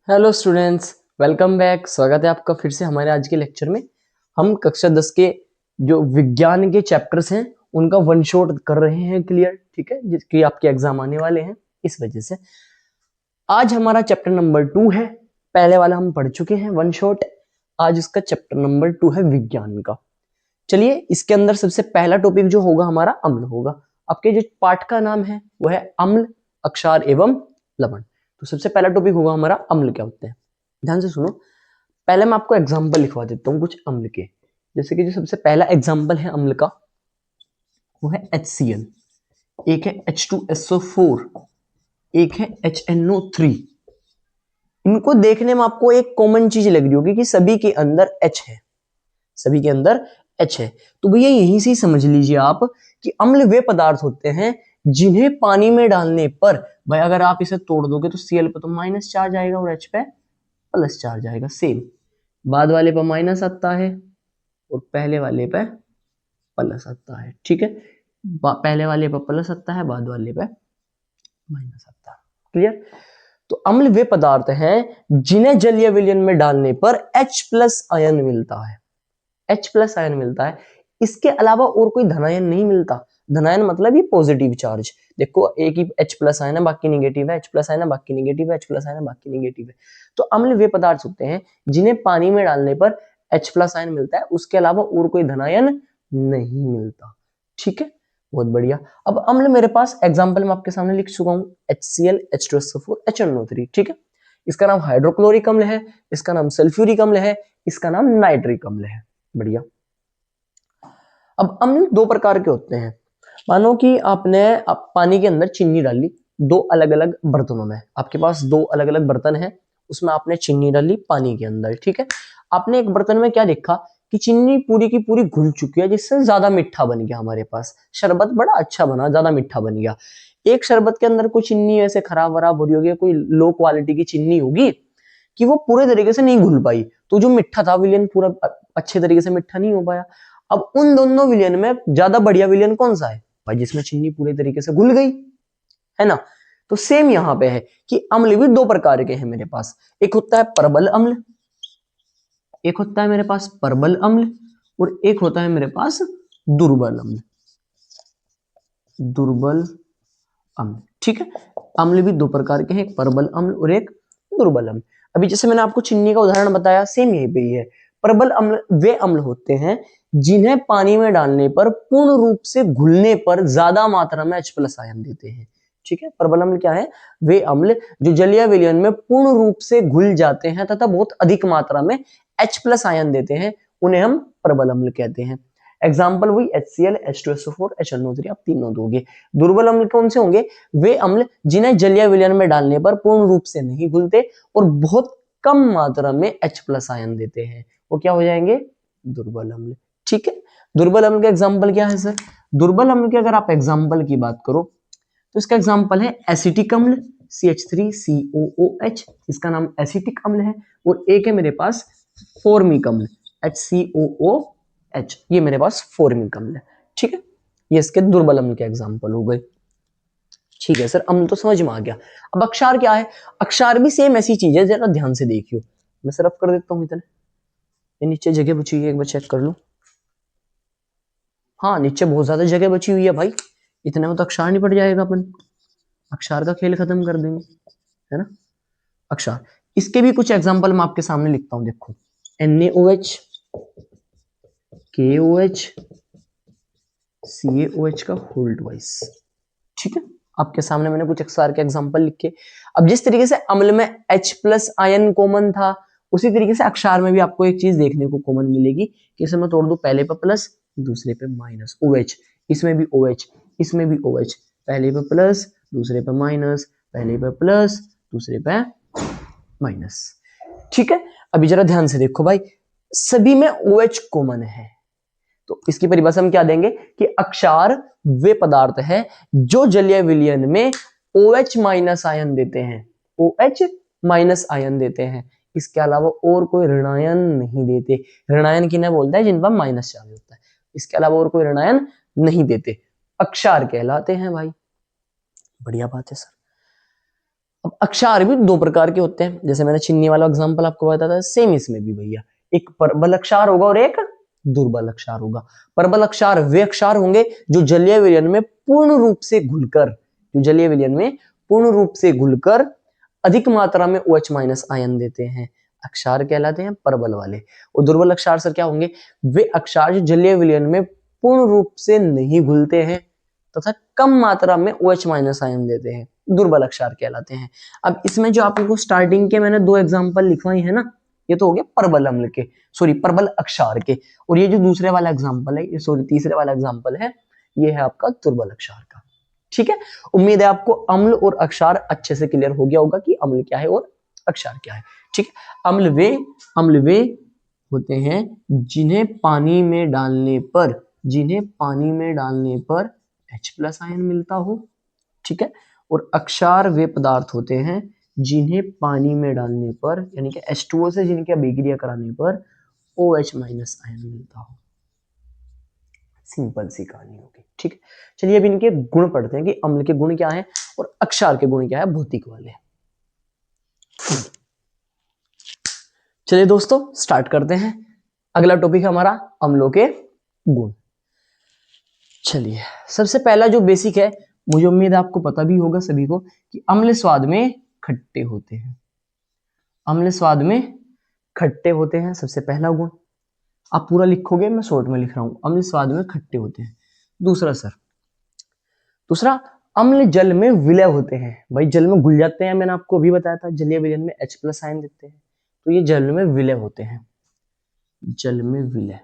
Hello students, welcome back. स्वागत है आपका फिर से हमारे आज के लेक्चर में। हम कक्षा 10 के जो विज्ञान के चैप्टर्स हैं उनका वन शॉट कर रहे हैं क्लियर, ठीक है, जिसकी आपके एग्जाम आने वाले हैं। इस वजह से आज हमारा चैप्टर नंबर 2 है। पहले वाला हम पढ़ चुके हैं वन शॉट। आज इसका चैप्टर नंबर 2 है विज्ञान का। चलिए, इसके अंदर सबसे पहला टॉपिक जो होगा हमारा अम्ल होगा। आपके जो पाठ का नाम है वो है अम्ल, अक्षार एवं लवण। तो सबसे पहला टॉपिक होगा हमारा अम्ल क्या होते हैं। ध्यान से सुनो। पहले मैं आपको एग्जाम्पल लिखवा देता हूँ कुछ अम्ल के। जैसे कि जो सबसे पहला एग्जाम्पल है अम्ल का वो है HCl, एक है H2SO4, एक है HNO3। इनको देखने में आपको एक कॉमन चीज लग रही होगी कि सभी के अंदर H है, सभी के अंदर H है। तो भैया यहीं से ही समझ लीजिए आप कि अम्ल वे पदार्थ होते हैं जिन्हें पानी में डालने पर, भाई अगर आप इसे तोड़ दोगे तो Cl पे तो माइनस चार्ज आएगा और H पे प्लस चार्ज आएगा। सेम, बाद वाले पे माइनस आता है और पहले वाले पे प्लस आता है, ठीक है। पहले वाले पे प्लस आता है, बाद वाले पे माइनस आता है। क्लियर। तो अम्ल वे पदार्थ हैं जिन्हें जलीय विलयन में डालने पर H प्लस आयन मिलता है। H प्लस आयन मिलता है, इसके अलावा और कोई धनायन नहीं मिलता। धनायन मतलब ये पॉजिटिव चार्ज। देखो, एक ही H प्लस आयन है बाकी निगेटिव है, H प्लस आयन है बाकी निगेटिव है, H प्लस आयन है बाकी निगेटिव है। तो अम्ल वे पदार्थ होते हैं जिन्हें पानी में डालने पर H प्लस आयन मिलता है, उसके अलावा और कोई धनायन नहीं मिलता। ठीक है, बहुत बढ़िया। अब अम्ल मेरे पास एग्जाम्पल में आपके सामने लिख चुका हूं, HCl, H2SO4, HNO3। ठीक है, इसका नाम हाइड्रोक्लोरिक अम्ल है, इसका नाम सल्फ्यूरिक अम्ल है, इसका नाम नाइट्रिक अम्ल है। बढ़िया। अब अम्ल दो प्रकार के होते हैं। मानो कि आपने पानी के अंदर चीनी डाली, दो अलग अलग बर्तनों में, आपके पास दो अलग अलग बर्तन है, उसमें आपने चीनी डाली पानी के अंदर। ठीक है, आपने एक बर्तन में क्या देखा कि चीनी पूरी की पूरी घुल चुकी है, जिससे ज्यादा मीठा बन गया हमारे पास, शरबत बड़ा अच्छा बना, ज्यादा मीठा बन गया। एक शरबत के अंदर कोई चीनी ऐसे खराब वराब हो रही होगी, कोई लो क्वालिटी की चीनी होगी कि वो पूरे तरीके से नहीं घुल पाई, तो जो मिठा था विलियन पूरा अच्छे तरीके से मिठा नहीं हो पाया। अब उन दोनों विलियन में ज्यादा बढ़िया विलियन कौन सा है भाई, जिसमें चीनी पूरे तरीके से घुल गई, है ना। तो सेम यहां पे है कि अम्ल भी दो प्रकार के हैं मेरे पास। एक होता है प्रबल अम्ल, एक होता है मेरे पास प्रबल अम्ल, और एक होता है मेरे पास दुर्बल अम्ल। दुर्बल अम्ल, ठीक है। अम्ल भी दो प्रकार के हैं, एक प्रबल अम्ल और एक दुर्बल अम्ल। अभी जैसे मैंने आपको चीनी का उदाहरण बताया, सेम यही पे ही है। प्रबल अम्ल वे अम्ल होते हैं जिन्हें पानी में डालने पर पूर्ण रूप से घुलने पर ज्यादा मात्रा में H प्लस आयन देते हैं। ठीक है, प्रबल अम्ल क्या है, वे अम्ल जो जलीय विलयन में पूर्ण रूप से घुल जाते हैं तथा बहुत अधिक मात्रा में H प्लस आयन देते हैं, उन्हें हम प्रबल अम्ल कहते हैं। एग्जाम्पल वही HCl, H2SO4, HNO3 आप तीनों दोगे। दुर्बल अम्ल कौन से होंगे, वे अम्ल जिन्हें जलीय विलयन में डालने पर पूर्ण रूप से नहीं घुलते और बहुत कम मात्रा में H प्लस आयन देते हैं, वो क्या हो जाएंगे, दुर्बल अम्ल। ठीक है, दुर्बल अम्ल का एग्जाम्पल क्या है सर, दुर्बल अम्ल के अगर आप एग्जाम्पल की बात करो तो इसका एग्जाम्पल है एसिटिक अम्ल, CH3COOH, इसका नाम एसिटिक अम्ल है। और एक है मेरे पास फॉर्मिक अम्ल, HCOOH, ये मेरे पास फॉर्मिक अम्ल है। ठीक है, ये इसके दुर्बल अम्ल के एग्जाम्पल हो गए। ठीक है सर, अम्ल तो समझ में आ गया। अब अक्षार क्या है, अक्षार भी सेम ऐसी चीज है, जरा ध्यान से देखियो। मैं सिर्फ कर देता हूँ इतने, ये नीचे जगह बची हुई है, एक बार चेक कर लो। हाँ, नीचे बहुत ज्यादा जगह बची हुई है भाई, इतने में तो अक्षार नहीं पड़ जाएगा, अपन अक्षार का खेल खत्म कर देंगे, है ना। अक्षार, इसके भी कुछ एग्जांपल मैं आपके सामने लिखता हूं, देखो। NaOH, KOH, CaOH का होल ट्वाइस। ठीक है, आपके सामने मैंने कुछ अक्षार के एग्जांपल लिखे। अब जिस तरीके से अम्ल में H प्लस आयन कॉमन था, उसी तरीके से अक्षार में भी आपको एक चीज देखने को कॉमन मिलेगी कि इसे मैं तोड़ दूं, पहले पे प्लस दूसरे पे माइनस, OH, इसमें भी OH, इसमें भी OH, पहले पे प्लस दूसरे पे माइनस, पहले पे प्लस दूसरे पे माइनस। ठीक है, अभी जरा ध्यान से देखो भाई, सभी में OH कॉमन है, तो इसकी परिभाषा हम क्या देंगे कि अक्षार वे पदार्थ है जो जलीय विलयन में OH माइनस आयन देते हैं, OH माइनस आयन देते हैं, इसके अलावा और कोई ऋणायन नहीं देते। ऋणायन किन्हें बोलता है, जिन पर माइनस चार्ज होता है, इसके अलावा और कोई ऋणायन नहीं देते, अक्षार कहलाते हैं भाई। बढ़िया बात है सर। अब अब अक्षार भी दो प्रकार के होते हैं, जैसे मैंने चिन्नी वाला एग्जांपल आपको बताया था, सेम इसमें भी भैया एक प्रबल अक्षार होगा और एक दुर्बल अक्षार होगा। प्रबल अक्षार वे अक्षार होंगे जो जलीय विलयन में पूर्ण रूप से घुलकर, जो जलीय विलयन में पूर्ण रूप से घुलकर अधिक मात्रा में OH माइनस आयन देते हैं, अक्षार कहलाते हैं प्रबल वाले। और दुर्बल अक्षार सर क्या होंगे? वे अक्षार जो जलीय विलयन में पूर्ण रूप से नहीं घुलते हैं तथा कम मात्रा में OH माइनस आयन देते हैं, दुर्बल अक्षार कहलाते हैं। अब इसमें जो आपको स्टार्टिंग के मैंने दो एग्जांपल लिखवाई है ना, ये तो हो गए प्रबल अम्ल के, सॉरी प्रबल अक्षार के, और ये जो दूसरे वाला एग्जांपल है, ये सॉरी तीसरे वाला एग्जांपल है, ये है आपका दुर्बल अक्षार का। ठीक है, उम्मीद है आपको अम्ल और अक्षार अच्छे से क्लियर हो गया होगा कि अम्ल क्या है और अक्षार क्या है। ठीक है, अम्ल वे होते हैं जिन्हें पानी में डालने पर H+ आयन मिलता हो। ठीक है, और अक्षार वे पदार्थ होते हैं जिन्हें पानी में डालने पर, यानी कि H2O से जिनकी अभिक्रिया कराने पर OH- आयन मिलता हो। सिंपल सी कहानी होगी। ठीक है, चलिए अब इनके गुण पढ़ते हैं कि अम्ल के गुण क्या है और अक्षार के गुण क्या है, भौतिक वाले। चलिए दोस्तों स्टार्ट करते हैं। अगला टॉपिक है हमारा अम्लों के गुण। चलिए सबसे पहला जो बेसिक है, मुझे उम्मीद है आपको पता भी होगा सभी को, कि अम्ल स्वाद में खट्टे होते हैं। अम्ल स्वाद में खट्टे होते हैं, सबसे पहला गुण। आप पूरा लिखोगे, मैं शॉर्ट में लिख रहा हूं, अम्ल स्वाद में खट्टे होते हैं। दूसरा अम्ल जल में विलय होते हैं। भाई जल में घुल जाते हैं, मैंने आपको अभी बताया था, जलीय विलयन में H+ आयन देते हैं, तो ये जल में विलय होते हैं, जल में विलय।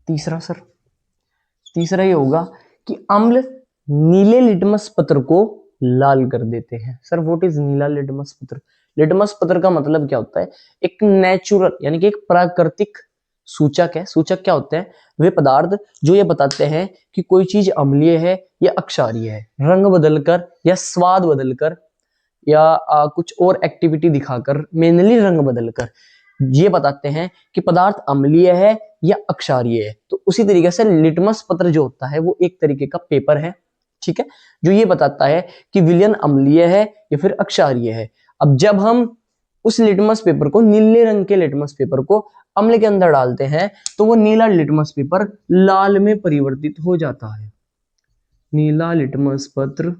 तीसरा ये होगा कि अम्ल नीले लिटमस पत्र को लाल कर देते हैं। Sir what is Neela litmus पत्र? लिटमस पत्र का मतलब क्या होता है? एक नेचुरल यानी कि एक प्राकृतिक सूचक है। सूचक क्या होते हैं? वे पदार्थ जो ये बताते हैं कि कोई चीज अम्लीय है या अक्षारीय है, रंग बदलकर या स्वाद बदलकर या कुछ और एक्टिविटी दिखाकर, मेनली रंग बदलकर ये बताते हैं कि पदार्थ अम्लीय है या अक्षारीय है। तो उसी तरीके से लिटमस पत्र जो होता है वो एक तरीके का पेपर है, ठीक है, जो ये बताता है कि विलयन अम्लीय है या फिर अक्षारीय है। अब जब हम उस लिटमस पेपर को, नीले रंग के लिटमस पेपर को अम्ल के अंदर डालते हैं तो वो नीला लिटमस पेपर लाल में परिवर्तित हो जाता है। नीला लिटमस पत्र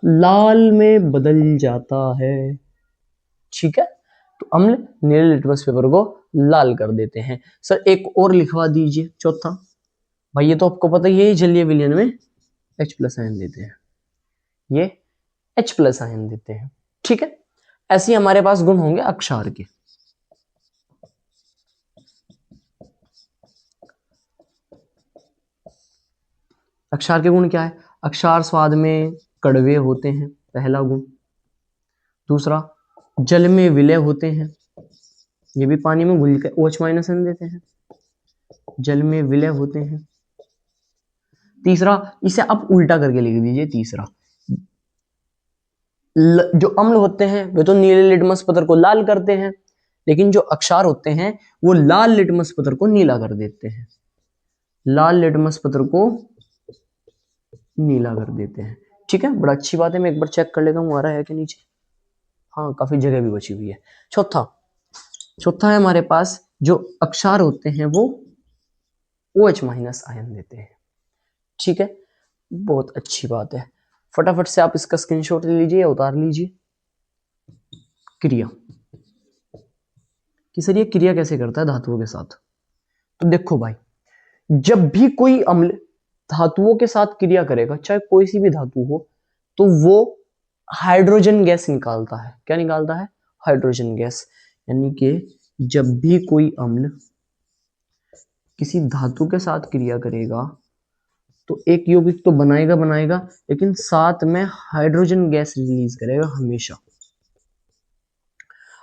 लाल में बदल जाता है। ठीक है, तो अम्ल नीले लिटमस पेपर को लाल कर देते हैं। सर एक और लिखवा दीजिए, चौथा। भाई ये तो आपको पता ही है, जलीय विलयन में H+ आयन देते हैं, ये H+ आयन देते हैं। ठीक है, ऐसे हमारे पास गुण होंगे अक्षार के। अक्षार के गुण क्या है? अक्षार स्वाद में कड़वे होते हैं, पहला गुण। दूसरा जल में विलय होते हैं, ये भी पानी में घुल कर OH- आयन देते हैं, जल में विलय होते हैं। तीसरा, इसे आप उल्टा करके लिख दीजिए, तीसरा जो अम्ल होते हैं वे तो नीले लिटमस पत्र को लाल करते हैं, लेकिन जो अक्षार होते हैं वो लाल लिटमस पत्र को नीला कर देते हैं, लाल लिटमस पत्र को नीला कर देते हैं। ठीक है, बड़ा अच्छी बात है, मैं एक बार चेक कर लेता हूँ आ रहा है कि नीचे। हाँ, काफी जगह भी बची हुई है। चौथा है हमारे पास जो अक्षार होते हैं वो OH- आयन देते हैं। ठीक है, बहुत अच्छी बात है। फटाफट से आप इसका स्क्रीनशॉट ले लीजिए या उतार लीजिए। क्रिया कि सर ये क्रिया कैसे करता है धातुओं के साथ? तो देखो भाई, जब भी कोई अम्ल धातुओं के साथ क्रिया करेगा, चाहे कोई सी भी धातु हो, तो वो हाइड्रोजन गैस निकालता है। क्या निकालता है? Hydrogen gas. यानी कि जब भी कोई अम्ल किसी धातु के साथ क्रिया करेगा तो एक यौगिक तो बनाएगा, लेकिन साथ में हाइड्रोजन गैस रिलीज करेगा।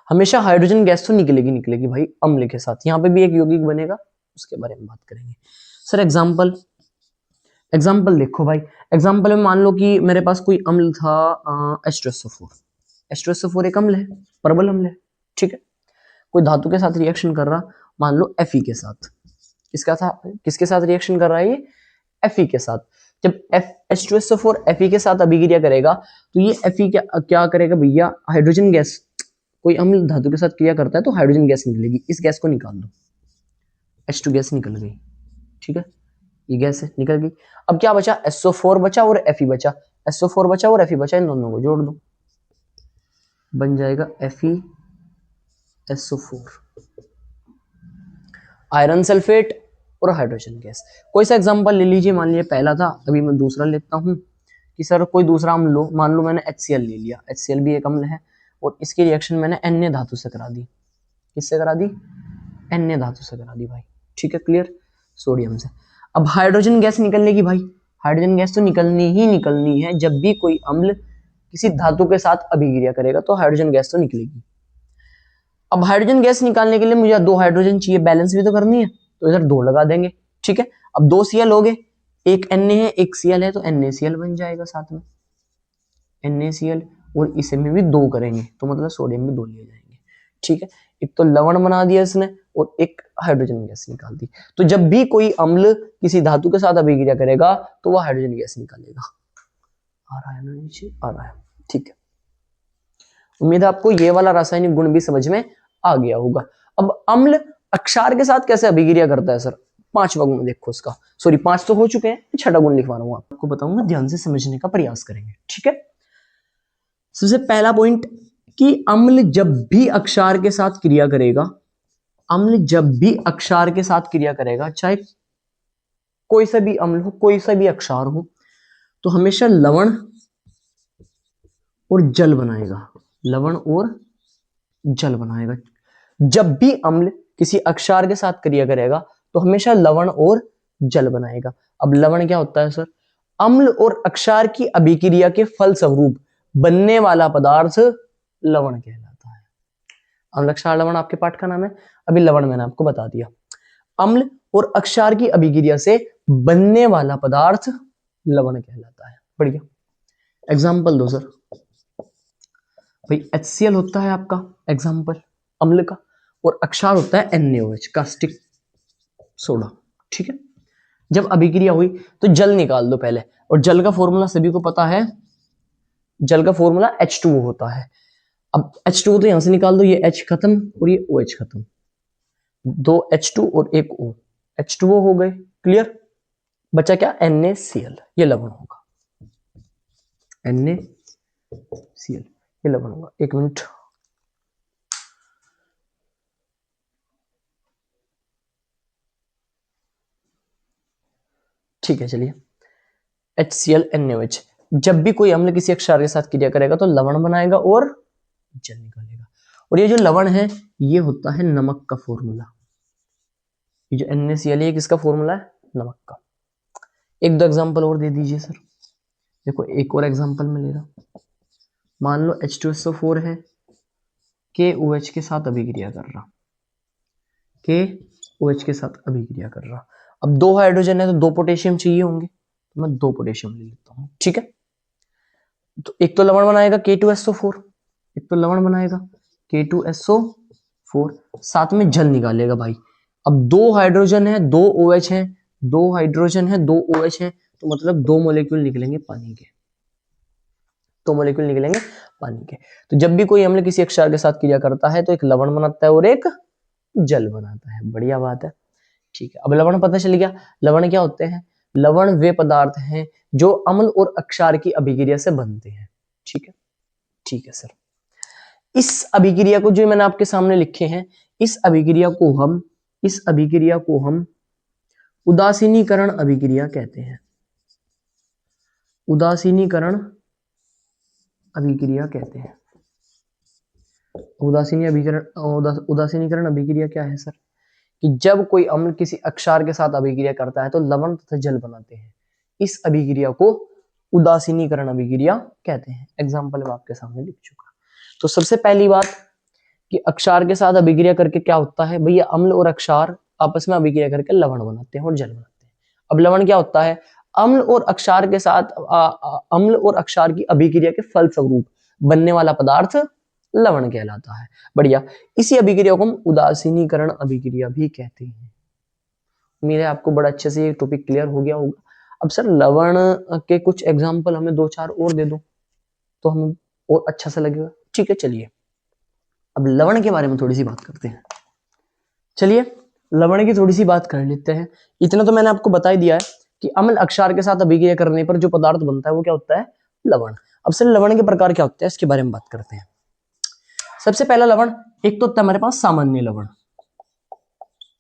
हमेशा हाइड्रोजन गैस तो निकलेगी भाई अम्ल के साथ। यहाँ पे भी एक यौगिक बनेगा, उसके बारे में बात करेंगे। सर एग्जाम्पल देखो भाई, एग्जाम्पल में मान लो कि मेरे पास कोई अम्ल था H2SO4 एक अम्ल है, प्रबल अम्ल है। ठीक है, कोई धातु के साथ रिएक्शन कर रहा, मान लो Fe के साथ, किसके साथ रिएक्शन कर रहा है ये? Fe के साथ। जब H2SO4 Fe के साथ अभिक्रिया करेगा तो ये Fe क्या करेगा भैया? हाइड्रोजन गैस, कोई अम्ल धातु के साथ क्रिया करता है तो हाइड्रोजन गैस निकलेगी। इस गैस को निकाल दो, H2 गैस निकल गई, ठीक है, ये गैस है निकल गई। अब क्या बचा? SO4 बचा और Fe बचा। SO4 बचा और Fe बचा, इन दोनों को जोड़ दो, बन जाएगा FeSO4। आयरन सल्फेट और हाइड्रोजन गैस। कोई सा एग्जांपल ले लीजिए, मान लीजिए पहला था, अभी मैं दूसरा लेता हूं कि सर कोई दूसरा अम्ल लो, मान लो मैंने HCl ले लिया। HCl भी एक अम्ल है और इसकी रिएक्शन मैंने Na धातु से करा दी। किससे करा दी? Na धातु से करा दी भाई, ठीक है, क्लियर, सोडियम से। अब हाइड्रोजन गैस निकलने की भाई, हाइड्रोजन गैस तो निकलनी है। जब भी कोई अम्ल किसी धातु के साथ अभिक्रिया करेगा तो हाइड्रोजन गैस तो निकलेगी। अब हाइड्रोजन गैस निकालने के लिए मुझे 2 हाइड्रोजन चाहिए, बैलेंस भी तो करनी है, तो इधर 2 लगा देंगे, ठीक है। अब 2 Cl हो गए, एक Na है एक Cl है, तो NaCl बन जाएगा साथ में, NaCl, और इसे में भी 2 करेंगे तो मतलब सोडियम में 2 लिए जाएंगे, ठीक है। एक तो लवण बना दिया इसने और एक हाइड्रोजन गैस निकाल दी। तो जब भी कोई अम्ल किसी धातु के साथ अभिक्रिया करेगा तो वह हाइड्रोजन गैस निकालेगा। आ रहा है ना नीचे? आ रहा है, ठीक है। उम्मीद है आपको ये वाला रासायनिक गुण भी समझ में आ गया होगा। अब अम्ल अक्षार के साथ कैसे अभिक्रिया करता है सर? 5वां गुण देखो इसका, सॉरी 5 तो हो चुके हैं, 6वां गुण लिखवा रहा हूं, आपको बताऊंगा, ध्यान से समझने का प्रयास करेंगे, ठीक है। सबसे पहला पॉइंट कि अम्ल जब भी अक्षार के साथ क्रिया करेगा, अम्ल जब भी अक्षार के साथ क्रिया करेगा, चाहे कोई सा भी अम्ल हो, कोई सा भी अक्षार हो, तो हमेशा लवण और जल बनाएगा, लवण और जल बनाएगा। जब भी अम्ल किसी अक्षार के साथ क्रिया करेगा तो हमेशा लवण और जल बनाएगा। अब लवण क्या होता है सर? अम्ल और अक्षार की अभिक्रिया के फलस्वरूप बनने वाला पदार्थ लवण कहलाता है। अम्ल क्षार लवण आपके पाठ का नाम है, अभी लवण मैंने आपको बता दिया। अम्ल और अक्षार की अभिक्रिया से बनने वाला पदार्थ लवण कहलाता है। बढ़िया, एग्जाम्पल दो सर। भाई HCl होता है आपका एग्जाम्पल अम्ल का, और अक्षार होता है NaOH, कास्टिक सोडा, ठीक है। जब अभिक्रिया हुई तो जल निकाल दो पहले, और जल का फॉर्मूला सभी को पता है, जल का फॉर्मूला H2O होता है। अब H2O तो यहां से निकाल दो, ये H खत्म और ये OH खत्म, 2 H2 और 1 O, H2O हो गए, क्लियर। बचा क्या? NaCl, ये लवण होगा, NaCl ये लवण होगा। एक मिनट, ठीक है, चलिए। HCl NaOH, जब भी कोई अम्ल किसी अक्षार के साथ क्रिया करेगा तो लवण बनाएगा और जल निकालेगा। और ये जो लवण है ये होता है नमक का फॉर्मूला। ये जो NaCl है किसका फॉर्मूला है? नमक का। एक दो एग्जांपल और दे दीजिए सर। देखो एक और एग्जांपल मैं ले रहा हूं, मान लो H2SO4 है, KOH के साथ अभिक्रिया कर रहा, KOH के साथ अभिक्रिया कर रहा। अब 2 हाइड्रोजन है तो 2 पोटेशियम चाहिए होंगे, तो मैं 2 पोटेशियम ले लेता हूं, ठीक है। तो एक तो लवण बनाएगा K2SO4, एक तो लवण बनाएगा K2SO4, साथ में जल निकालेगा भाई। अब 2 हाइड्रोजन है 2 OH है, 2 हाइड्रोजन है 2 OH है, तो मतलब 2 मॉलिक्यूल निकलेंगे पानी के, 2 मॉलिक्यूल निकलेंगे पानी के। तो जब भी कोई अम्ल किसी अक्षार के साथ क्रिया करता है तो एक लवण बनाता है और एक जल बनाता है। बढ़िया बात है, ठीक है। अब लवण पता चल गया। लवण क्या होते हैं? लवण वे पदार्थ हैं जो अम्ल और अक्षार की अभिक्रिया से बनते हैं, ठीक है, ठीक है सर। इस अभिक्रिया को जो मैंने आपके सामने लिखे हैं, इस अभिक्रिया को हम उदासीनीकरण अभिक्रिया कहते हैं, उदासीनीकरण अभिक्रिया कहते हैं। उदासीनीकरण अभिक्रिया क्या है सर? कि जब कोई अम्ल किसी अक्षार के साथ अभिक्रिया करता है तो लवण तथा जल बनाते हैं। इस अभिक्रिया को उदासीनीकरण अभिक्रिया कहते हैं। एग्जाम्पल मैं आपके सामने लिख चुका। तो सबसे पहली बात कि अक्षार के साथ अभिक्रिया करके क्या होता है भैया? अम्ल और अक्षार आपस में अभिक्रिया करके लवण बनाते हैं और जल बनाते हैं। अब लवण क्या होता है? अम्ल और अक्षार के साथ अम्ल और अक्षार की अभिक्रिया के फलस्वरूप बनने वाला पदार्थ लवण कहलाता है। बढ़िया, इसी अभिक्रिया को हम उदासीनीकरण अभिक्रिया भी कहते हैं। उम्मीद है आपको बड़ा अच्छे से ये टॉपिक क्लियर हो गया होगा। अब सर लवण के कुछ एग्जाम्पल हमें 2-4 और दे दो तो हमें और अच्छा सा लगेगा। ठीक है, चलिए अब लवण के बारे में थोड़ी सी बात करते हैं। चलिए लवण की थोड़ी सी बात कर लेते हैं। इतना तो मैंने आपको बता ही दिया है कि अम्ल अक्षार के साथ अभिक्रिया करने पर जो पदार्थ बनता है वो क्या होता है, लवण। अब सर लवण के प्रकार क्या होते हैं इसके बारे में बात करते हैं। सबसे पहला लवण एक तो होता है हमारे पास सामान्य लवण।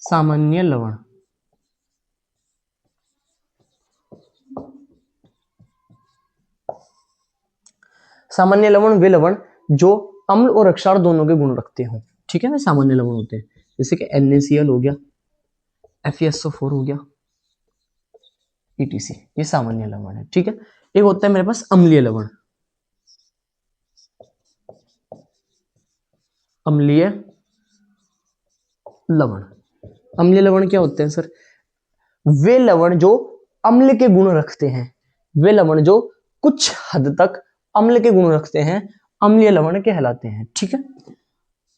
सामान्य लवण सामान्य लवण वे लवण जो अम्ल और अक्षार दोनों के गुण रखते हो। ठीक है ना, सामान्य लवण होते हैं जैसे कि NaCl हो गया, FeSO4 हो गया, ETC, ये सामान्य लवण है। ठीक है, एक होता है मेरे पास अम्लीय लवण। अम्लीय लवण, अम्लीय लवण क्या होते हैं सर, वे लवण जो अम्ल के गुण रखते हैं, वे लवण जो कुछ हद तक अम्ल के गुण रखते हैं, अम्लीय लवण कहलाते हैं। ठीक है,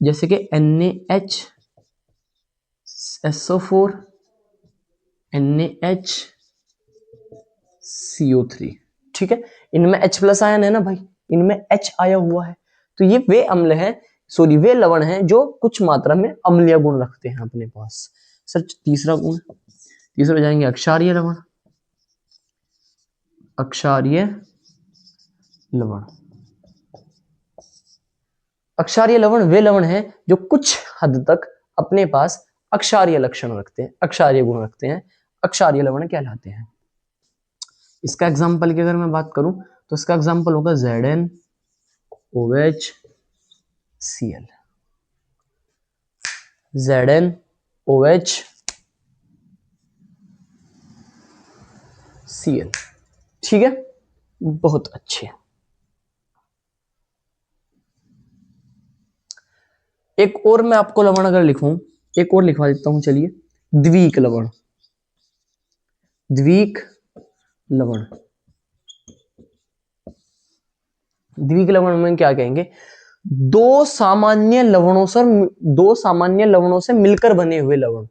जैसे कि NaHSO4, NaHCO3। ठीक है, इनमें H+ आयन है ना भाई, इनमें H आया हुआ है, तो ये वे अम्ल हैं, सॉरी वे लवण हैं जो कुछ मात्रा में अम्लीय गुण रखते हैं अपने पास। सर तीसरा गुण, तीसरा हो जाएंगे अक्षारीय लवण। अक्षारीय लवण, अक्षारीय लवण वे लवण हैं जो कुछ हद तक अपने पास अक्षारीय लक्षण रखते हैं, अक्षारीय गुण रखते हैं, अक्षारीय लवण कहलाते हैं। इसका एग्जाम्पल की अगर मैं बात करूं तो इसका एग्जाम्पल होगा ZnOHCl। ZnOHCl। ठीक है, बहुत अच्छे। एक और मैं आपको लवण अगर लिखूं, एक और लिखवा देता हूं, चलिए द्विक लवण। द्विक लवण, द्विक लवण में क्या कहेंगे, दो सामान्य लवणों से मिलकर बने हुए लवण,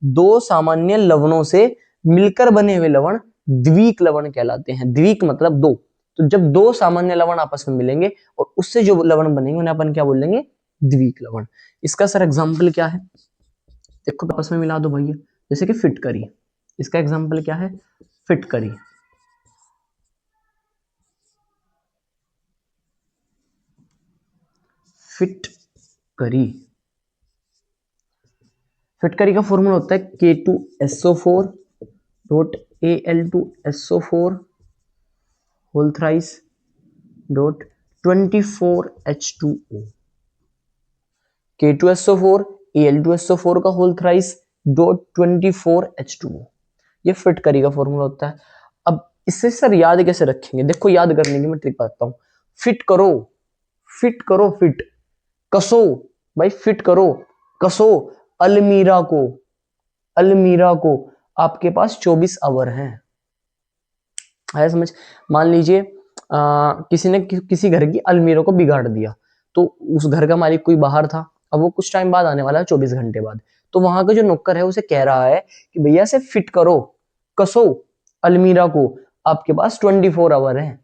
दो सामान्य लवणों से मिलकर बने हुए लवण द्विक लवण कहलाते हैं। द्विक मतलब दो, तो जब दो सामान्य लवण आपस में मिलेंगे और उससे जो लवण बनेंगे उन्हें अपन क्या बोलेंगे, द्विक लवण। इसका सर एग्जाम्पल क्या है, देखो आपस में मिला दो भैया, जैसे कि फिटकरी, इसका एग्जाम्पल क्या है, फिटकरी। फिटकरी, फिटकरी का फॉर्मूला होता है K2SO4.Al2SO4 whole thrice dot 24H2O। K2SO4 Al2SO4 का होल थ्राइस डॉट 24H2O, ये फिटकरी का फॉर्मूला होता है। अब इससे सर याद कैसे रखेंगे, देखो याद करने की मैं ट्रिक बताता हूं। फिट करो, फिट करो, फिट कसो, भाई फिट करो, कसो अलमीरा को, अलमीरा को, आपके पास 24 आवर हैं। आया समझ। मान लीजिए किसी ने किसी घर की अलमीरा को बिगाड़ दिया, तो उस घर का मालिक कोई बाहर था, अब वो कुछ टाइम बाद आने वाला है, 24 घंटे बाद, तो वहां का जो नौकर है उसे कह रहा है कि भैया से फिट करो, कसो अलमीरा को, आपके पास 24 आवर है।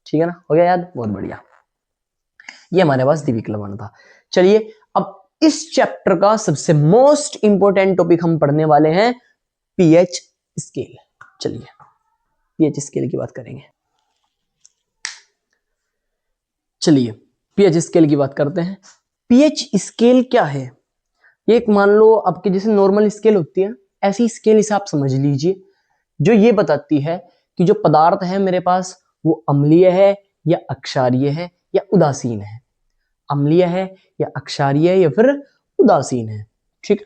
ठीक है ना, हो गया याद, बहुत बढ़िया। ये हमारे पास द्विक लवण था। चलिए अब इस चैप्टर का सबसे मोस्ट इंपोर्टेंट टॉपिक हम पढ़ने वाले हैं, पीएच स्केल। चलिए पीएच स्केल की बात करेंगे। चलिए पीएच स्केल की बात करते हैं। पीएच स्केल क्या है, ये एक मान लो आपके जैसे नॉर्मल स्केल होती है, ऐसी स्केल इसे आप समझ लीजिए, जो ये बताती है कि जो पदार्थ है मेरे पास वो अम्लीय है या अक्षारीय है या उदासीन है, अम्लीय है या अक्षारीय है या फिर उदासीन है। ठीक,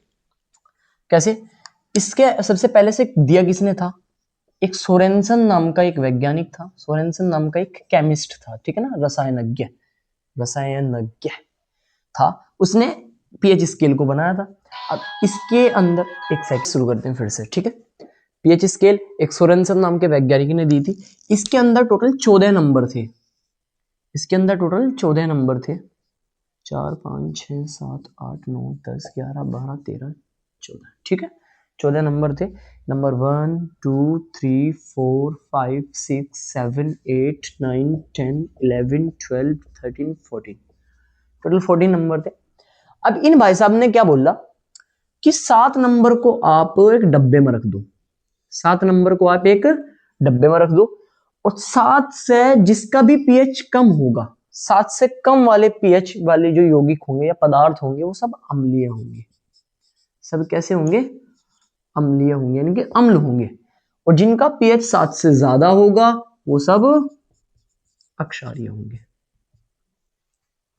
कैसे, इसके सबसे पहले से दिया किसने था, एक सोरेनसन नाम का एक वैज्ञानिक था, सोरेनसन नाम का एक केमिस्ट था, ठीक है ना, रसायनज्ञ, रसायनज्ञ था, उसने पीएच स्केल को बनाया था। अब इसके अंदर एक सेट शुरू करते हैं फिर से, ठीक है। पीएच स्केल एक सोरेनसन नाम के वैज्ञानिक ने दी थी, इसके अंदर टोटल 14 नंबर थे, इसके अंदर टोटल 14 नंबर थे, 4 5 6 7 8 9 10 11 12 13 14, ठीक है। 14 नंबर थे, नंबर 1 2 3 4 5 6 7 8 9 10 11 12 13 14, टोटल 14 नंबर थे। अब इन भाई साहब ने क्या बोला कि 7 नंबर को आप एक डब्बे में रख दो, 7 नंबर को आप एक डब्बे में रख दो, और 7 से जिसका भी पीएच कम होगा, 7 से कम वाले पीएच वाले जो यौगिक होंगे या पदार्थ होंगे वो सब अम्लीय होंगे। सब कैसे होंगे? अम्लीय होंगे, यानी कि अम्ल होंगे। और जिनका पीएच 7 से ज्यादा होगा वो सब अक्षारीय होंगे।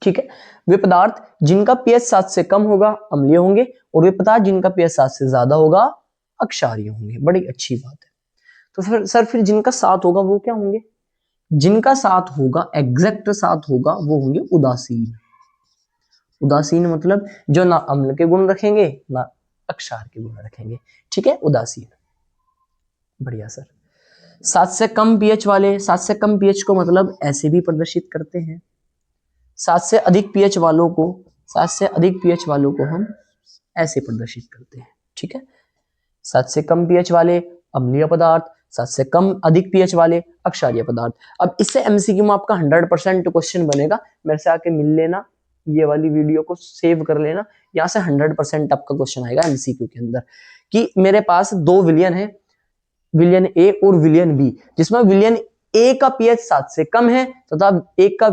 ठीक है, वे पदार्थ जिनका पीएच 7 से कम होगा अम्लीय होंगे, और वे पदार्थ जिनका पीएच 7 से ज्यादा होगा अक्षारीय होंगे। बड़ी अच्छी बात है। तो फिर सर फिर जिनका 7 होगा वो क्या होंगे? जिनका 7 होगा, एग्जैक्ट 7 होगा, वो होंगे उदासीन। उदासीन मतलब जो ना अम्ल के गुण रखेंगे ना अक्षार के गुण रखेंगे। ठीक है, उदासीन। बढ़िया सर। 7 से कम पीएच वाले, 7 से कम पीएच को मतलब ऐसे भी प्रदर्शित करते हैं। 7 से अधिक पीएच वालों को, 7 से अधिक पीएच वालों को हम ऐसे प्रदर्शित करते हैं। ठीक है, 7 से कम पीएच वाले अम्लीय पदार्थ, 7 से कम अधिक पीएच वाले अक्षारीय पदार्थ। अब इससे एमसीक्यू में आपका 100% क्वेश्चन बनेगा। मेरे से आके मिल लेना, ये वाली वीडियो को सेव कर लेना, यहाँ से 100% आपका क्वेश्चन आएगा एमसीक्यू के अंदर कि मेरे पास 2 विलियन है, विलियन ए और विलियन बी, जिसमें विलियन ए का पीएच 7 से कम है तथा एक का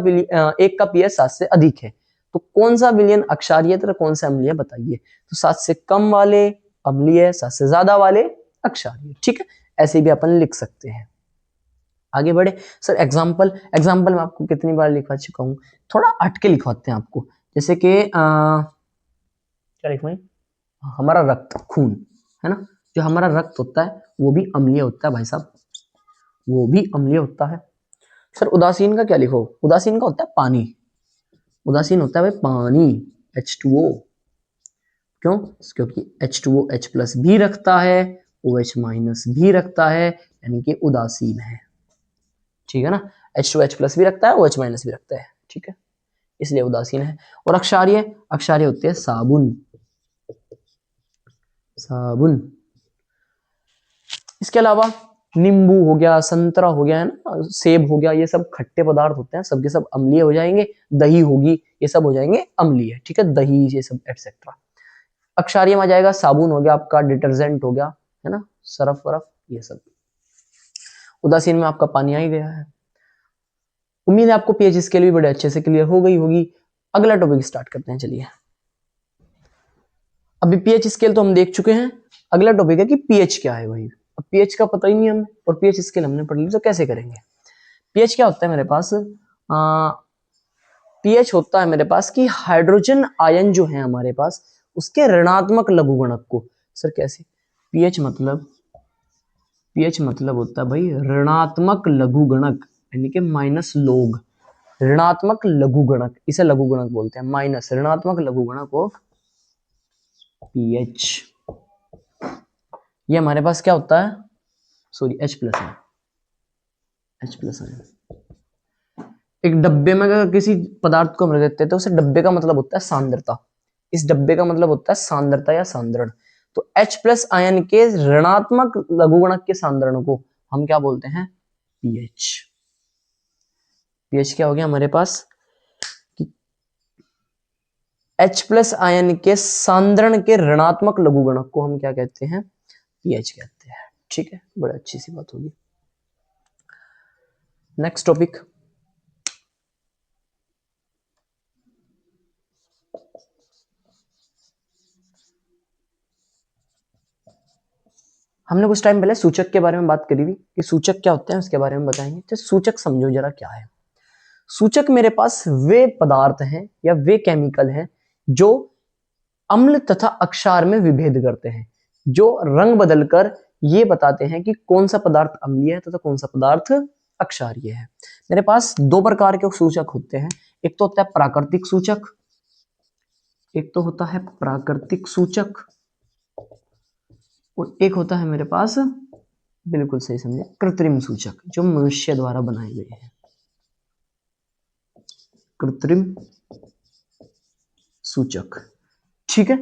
पीएच 7 से अधिक है। तो कौन सा विलियन अक्षारीय तथा कौन सा अम्लीय बताइए? तो 7 से कम वाले अम्लीय, 7 से ज्यादा वाले अक्षारीय। ठीक है, ऐसे भी अपन लिख सकते हैं। आगे बढ़े सर। एग्जाम्पल में आपको कितनी बार लिखवा चुका हूं, थोड़ा हटके लिखवाते हैं आपको। जैसे कि क्या लिखवाएं, हमारा रक्त, खून है ना, जो हमारा रक्त होता है वो भी अम्लीय होता है भाई साहब, वो भी अम्लीय होता है। सर उदासीन का क्या लिखो? उदासीन का होता है पानी, उदासीन होता है भाई पानी, H2O। क्यों? क्योंकि H2O H प्लस भी रखता है, OH माइनस भी रखता है, यानी कि उदासीन है। ठीक है ना, H2O H प्लस भी रखता है, OH माइनस भी रखता है। ठीक है, इसलिए उदासीन है। और अक्षारीय, अक्षारीय होते हैं साबुन, साबुन। इसके अलावा नींबू हो गया, संतरा हो गया, है ना, सेब हो गया, ये सब खट्टे पदार्थ होते हैं, सबके सब अम्लीय हो जाएंगे। दही होगी, ये सब हो जाएंगे अम्लीय। ठीक है, दही ये सब एटसेट्रा। अक्षारीय में आ जाएगा साबुन हो गया आपका, डिटर्जेंट हो गया, है ना, सरफ वरफ, ये सब। उदासीन में आपका पानी आ ही गया है। उम्मीद है आपको पीएच स्केल भी बड़े अच्छे से क्लियर हो गई होगी। अगला टॉपिक स्टार्ट करते हैं, चलिए। अभी पीएच स्केल तो हम देख चुके हैं, अगला टॉपिक है कि पीएच क्या है भाई। अब पीएच का पता ही नहीं हमें, और पीएच स्केल हमने पढ़ ली, तो कैसे करेंगे? पीएच क्या होता है मेरे पास? पीएच होता है मेरे पास कि हाइड्रोजन आयन जो है हमारे पास, उसके ऋणात्मक लघुगणक को। सर कैसे? पीएच मतलब होता है भाई ऋणात्मक लघुगणक, यानी कि माइनस लोग, ऋणात्मक लघुगणक, इसे लघुगणक बोलते हैं, माइनस ऋणात्मक लघुगणक ऑफ पीएच। ये हमारे पास क्या होता है? सॉरी, H प्लस है, H प्लस है। एक डब्बे में अगर किसी पदार्थ को हम रख देते हैं तो उसे डब्बे का मतलब होता है सांद्रता, इस डब्बे का मतलब होता है सांद्रता या सांद्रण। तो H प्लस आयन के ऋणात्मक लघुगणक के सांद्रण को हम क्या बोलते हैं? पीएच। पीएच क्या हो गया हमारे पास कि H प्लस आयन के सांद्रण के ऋणात्मक लघुगणक को हम क्या कहते हैं? पीएच कहते हैं। ठीक है, बड़ी अच्छी सी बात होगी। नेक्स्ट टॉपिक, हमने कुछ टाइम पहले सूचक के बारे में बात करी थी कि सूचक क्या होते हैं, उसके बारे में बताएंगे। तो सूचक समझो जरा क्या है। सूचक मेरे पास वे पदार्थ हैं या वे केमिकल हैं जो अम्ल तथा अक्षार में विभेद करते हैं, जो रंग बदलकर ये बताते हैं कि कौन सा पदार्थ अम्लीय है तथा कौन सा पदार्थ अक्षारीय है। मेरे पास 2 प्रकार के सूचक होते हैं, एक तो होता है प्राकृतिक सूचक, एक तो होता है प्राकृतिक सूचक, और एक होता है मेरे पास, बिल्कुल सही समझे, कृत्रिम सूचक, जो मनुष्य द्वारा बनाए गए हैं। कृत्रिम सूचक। ठीक है,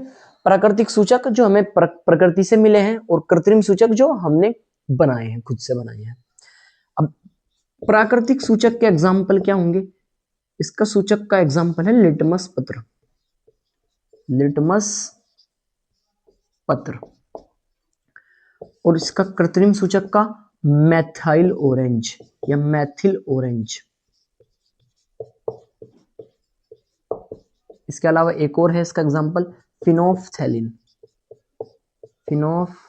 प्राकृतिक सूचक जो हमें प्रकृति से मिले हैं और कृत्रिम सूचक जो हमने बनाए हैं, खुद से बनाए हैं। अब प्राकृतिक सूचक के एग्जाम्पल क्या होंगे? इसका सूचक का एग्जाम्पल है लिटमस पत्र, लिटमस पत्र। और इसका कृत्रिम सूचक का मैथाइल ऑरेंज या मैथिल ऑरेंज। इसके अलावा एक और है इसका एग्जाम्पल फिनोफ्थैलिन, फिनोफ्थैलिन।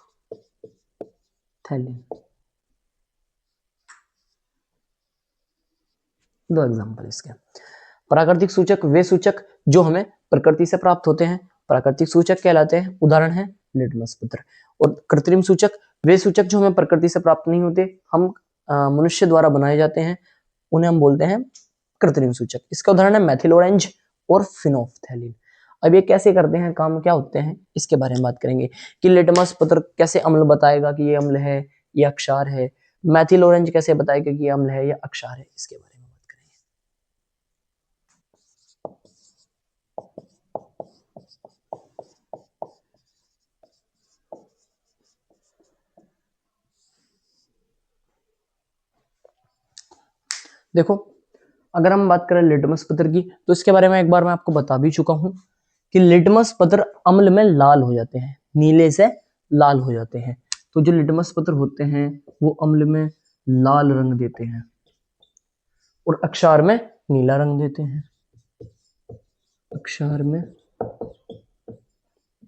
दो एग्जाम्पल इसके। प्राकृतिक सूचक वे सूचक जो हमें प्रकृति से प्राप्त होते हैं, प्राकृतिक सूचक कहलाते हैं। उदाहरण है लिटमस पत्र। और कृत्रिम सूचक वे सूचक जो हमें प्रकृति से प्राप्त नहीं होते, हम मनुष्य द्वारा बनाए जाते हैं, उन्हें हम बोलते हैं कृत्रिम सूचक। इसका उदाहरण है मैथिल ऑरेंज और फिनोफ्थैलिन। अब ये कैसे करते हैं, काम क्या होते हैं, इसके बारे में बात करेंगे कि लिटमस पत्र कैसे अम्ल बताएगा कि ये अम्ल है या क्षार है, मैथिल ऑरेंज कैसे बताएगा कि ये अम्ल है या अक्षार है, इसके बारे में बात करेंगे। देखो, अगर हम बात करें लिटमस पत्र की, तो इसके बारे में एक बार मैं आपको बता भी चुका हूं कि लिटमस पत्र अम्ल में लाल हो जाते हैं, नीले से लाल हो जाते हैं। तो जो लिटमस पत्र होते हैं वो अम्ल में लाल रंग देते हैं और अक्षार में नीला रंग देते हैं, अक्षार में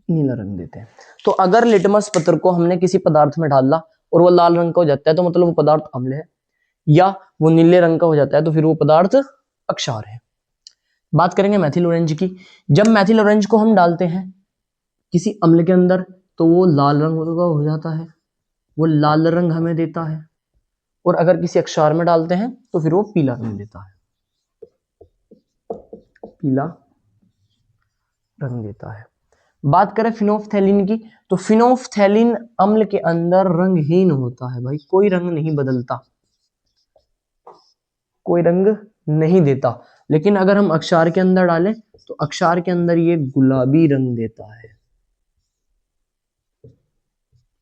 नीला रंग देते हैं। तो अगर लिटमस पत्र को हमने किसी पदार्थ में डाला और वो लाल रंग का हो जाता है, तो मतलब वो पदार्थ अम्ल है, या वो नीले रंग का हो जाता है तो फिर वो पदार्थ अक्षार है। बात करेंगे मैथिल ऑरेंज की। जब मैथिल ऑरेंज को हम डालते हैं किसी अम्ल के अंदर तो वो लाल रंग का हो जाता है, वो लाल रंग हमें देता है। और अगर किसी अक्षार में डालते हैं तो फिर वो पीला रंग देता है, पीला रंग देता है। बात करें फिनोफ्थैलिन की, तो फिनोफ्थैलिन अम्ल के अंदर रंगहीन होता है भाई, कोई रंग नहीं बदलता, कोई रंग नहीं देता। लेकिन अगर हम अक्षार के अंदर डालें तो अक्षार के अंदर ये गुलाबी रंग देता है,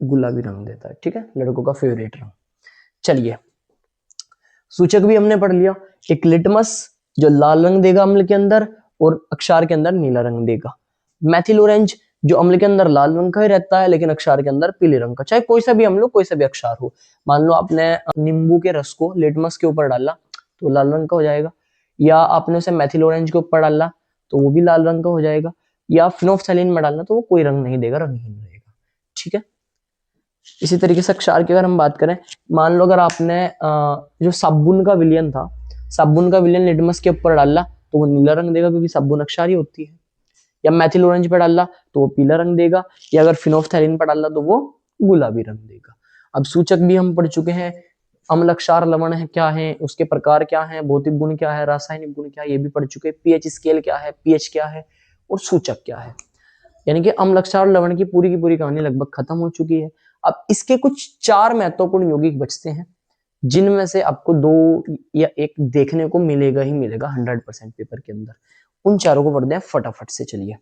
गुलाबी रंग देता है। ठीक है, लड़कों का फेवरेट रंग। चलिए, सूचक भी हमने पढ़ लिया। एक लिटमस जो लाल रंग देगा अम्ल के अंदर और अक्षार के अंदर नीला रंग देगा। मैथिल ऑरेंज जो अम्ल के अंदर लाल रंग का ही रहता है लेकिन अक्षार के अंदर पीले रंग का, चाहे कोई सा भी अम्ल हो, कोई सा भी अक्षार हो। मान लो आपने नींबू के रस को लिटमस के ऊपर डाला तो लाल रंग का हो जाएगा, या आपने उसे मैथिल ऑरेंज के ऊपर डाला तो वो भी लाल रंग का हो जाएगा, या फिनोफ्थैलिन में डालना तो वो कोई रंग नहीं देगा, रंगहीन रहेगा। ठीक है, इसी तरीके से क्षार की अगर हम बात करें, मान लो अगर आपने जो साबुन का विलयन था, साबुन का विलयन लिटमस के ऊपर डाला तो वो नीला रंग देगा क्योंकि साबुन अक्षारी होती है, या मैथिल ऑरेंज पे डाला तो वो पीला रंग देगा, या अगर फिनोफ्थैलिन पर डाला तो वो गुलाबी रंग देगा। अब सूचक भी हम पढ़ चुके हैं, अम्ल क्षार लवण है क्या है, उसके प्रकार क्या है, भौतिक गुण क्या है, रासायनिक गुण क्या है, ये भी पढ़ चुके हैं। पीएच स्केल क्या है, पीएच क्या है और सूचक क्या है। यानी कि अम्ल क्षार लवण की पूरी कहानी लगभग खत्म हो चुकी है। अब इसके कुछ 4 महत्वपूर्ण यौगिक बचते हैं जिनमें से आपको 2 या 1 देखने को मिलेगा ही मिलेगा 100% पेपर के अंदर। उन चारों को पढ़ते हैं फटाफट से। चलिए,